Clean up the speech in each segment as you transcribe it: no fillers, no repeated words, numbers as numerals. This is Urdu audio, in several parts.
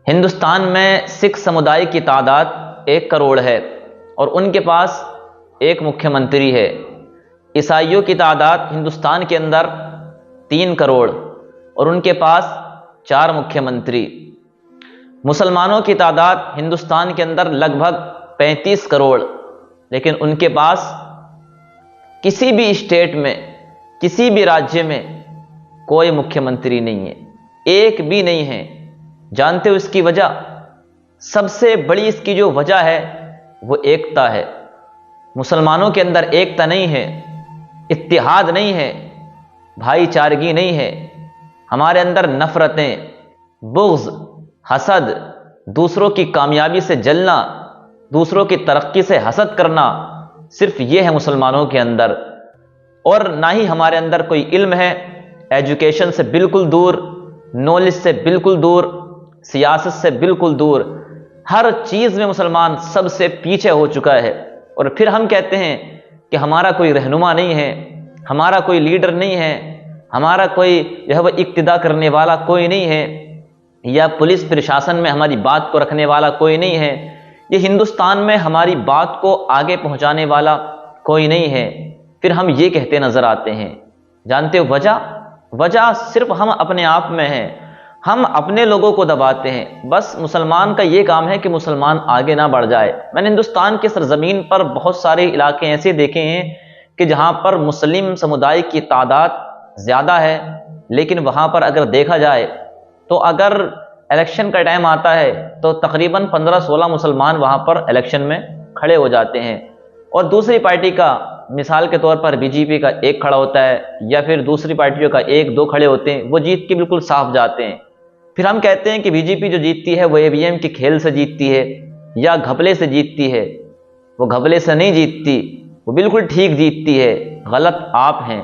ہندوستان میں سکھ سمودائے کی تعداد 1 کروڑ ہے اور ان کے پاس ایک مکھیہ منتری ہے۔ عیسائیوں کی تعداد ہندوستان کے اندر 3 کروڑ اور ان کے پاس 4 مکھیہ منتری۔ مسلمانوں کی تعداد ہندوستان کے اندر لگ بھگ 35 کروڑ، لیکن ان کے پاس کسی بھی اسٹیٹ میں، کسی بھی راجیہ میں کوئی مکھیہ منتری نہیں ہے، ایک بھی نہیں ہے۔ جانتے ہو اس کی وجہ؟ سب سے بڑی اس کی جو وجہ ہے وہ ایکتا ہے۔ مسلمانوں کے اندر ایکتا نہیں ہے، اتحاد نہیں ہے، بھائی چارگی نہیں ہے۔ ہمارے اندر نفرتیں، بغض، حسد، دوسروں کی کامیابی سے جلنا، دوسروں کی ترقی سے حسد کرنا، صرف یہ ہے مسلمانوں کے اندر۔ اور نہ ہی ہمارے اندر کوئی علم ہے، ایجوکیشن سے بالکل دور، نالج سے بالکل دور، سیاست سے بالکل دور، ہر چیز میں مسلمان سب سے پیچھے ہو چکا ہے۔ اور پھر ہم کہتے ہیں کہ ہمارا کوئی رہنما نہیں ہے، ہمارا کوئی لیڈر نہیں ہے، ہمارا کوئی جو ہے وہ اقتدا کرنے والا کوئی نہیں ہے، یا پولیس پرشاسن میں ہماری بات کو رکھنے والا کوئی نہیں ہے، یہ ہندوستان میں ہماری بات کو آگے پہنچانے والا کوئی نہیں ہے۔ پھر ہم یہ کہتے نظر آتے ہیں۔ جانتے ہو وجہ صرف ہم اپنے آپ میں ہیں، ہم اپنے لوگوں کو دباتے ہیں۔ بس مسلمان کا یہ کام ہے کہ مسلمان آگے نہ بڑھ جائے۔ میں نے ہندوستان کی سرزمین پر بہت سارے علاقے ایسے دیکھے ہیں کہ جہاں پر مسلم سمودائے کی تعداد زیادہ ہے، لیکن وہاں پر اگر دیکھا جائے تو اگر الیکشن کا ٹائم آتا ہے تو تقریباً 15-16 مسلمان وہاں پر الیکشن میں کھڑے ہو جاتے ہیں، اور دوسری پارٹی کا، مثال کے طور پر بی جے پی کا ایک کھڑا ہوتا ہے، یا پھر دوسری پارٹیوں کا 1-2 کھڑے ہوتے ہیں، وہ جیت کے بالکل صاف جاتے ہیں۔ پھر ہم کہتے ہیں کہ بی جے پی جو جیتتی ہے وہ EVM کے کھیل سے جیتتی ہے یا گھپلے سے جیتتی ہے۔ وہ گھپلے سے نہیں جیتتی، وہ بالکل ٹھیک جیتتی ہے۔ غلط آپ ہیں۔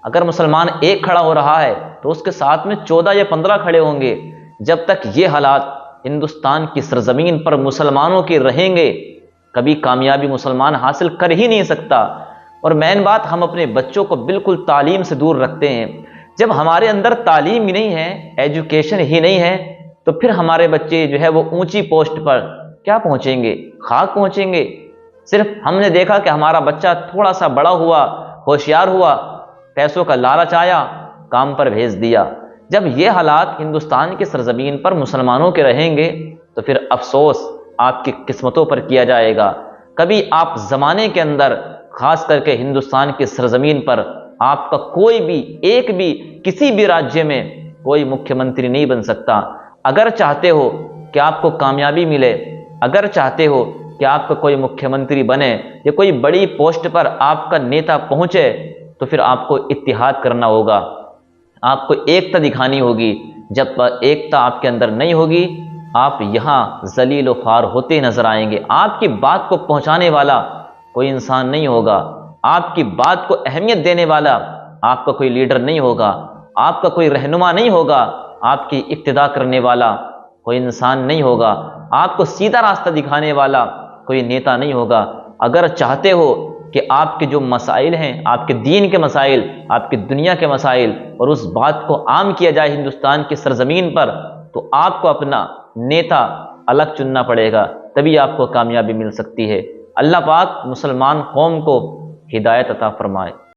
اگر مسلمان ایک کھڑا ہو رہا ہے تو اس کے ساتھ میں 14 یا 15 کھڑے ہوں گے۔ جب تک یہ حالات ہندوستان کی سرزمین پر مسلمانوں کے رہیں گے، کبھی کامیابی مسلمان حاصل کر ہی نہیں سکتا۔ اور مین بات، ہم اپنے بچوں کو بالکل تعلیم سے دور رکھتے ہیں۔ جب ہمارے اندر تعلیم ہی نہیں ہے، ایجوکیشن ہی نہیں ہے، تو پھر ہمارے بچے جو ہے وہ اونچی پوسٹ پر کیا پہنچیں گے؟ خاک پہنچیں گے۔ صرف ہم نے دیکھا کہ ہمارا بچہ تھوڑا سا بڑا ہوا، ہوشیار ہوا، پیسوں کا لالچ آیا، کام پر بھیج دیا۔ جب یہ حالات ہندوستان کی سرزمین پر مسلمانوں کے رہیں گے تو پھر افسوس آپ کی قسمتوں پر کیا جائے گا۔ کبھی آپ زمانے کے اندر، خاص کر کے ہندوستان کی سرزمین پر، آپ کا کوئی بھی، ایک بھی، کسی بھی راجیہ میں کوئی مکھیہ منتری نہیں بن سکتا۔ اگر چاہتے ہو کہ آپ کو کامیابی ملے، اگر چاہتے ہو کہ آپ کا کوئی مکھیہ منتری بنے یا کوئی بڑی پوسٹ پر آپ کا نیتا پہنچے، تو پھر آپ کو اتحاد کرنا ہوگا، آپ کو ایکتا دکھانی ہوگی۔ جب ایکتا آپ کے اندر نہیں ہوگی، آپ یہاں ذلیل و خوار ہوتے نظر آئیں گے۔ آپ کی بات کو پہنچانے والا کوئی انسان نہیں ہوگا، آپ کی بات کو اہمیت دینے والا آپ کا کوئی لیڈر نہیں ہوگا، آپ کا کوئی رہنما نہیں ہوگا، آپ کی اقتدا کرنے والا کوئی انسان نہیں ہوگا، آپ کو سیدھا راستہ دکھانے والا کوئی نیتا نہیں ہوگا۔ اگر چاہتے ہو کہ آپ کے جو مسائل ہیں، آپ کے دین کے مسائل، آپ کی دنیا کے مسائل، اور اس بات کو عام کیا جائے ہندوستان کی سرزمین پر، تو آپ کو اپنا نیتا الگ چننا پڑے گا، تبھی آپ کو کامیابی مل سکتی ہے۔ اللہ پاک مسلمان قوم کو ہدایت عطا فرمائے۔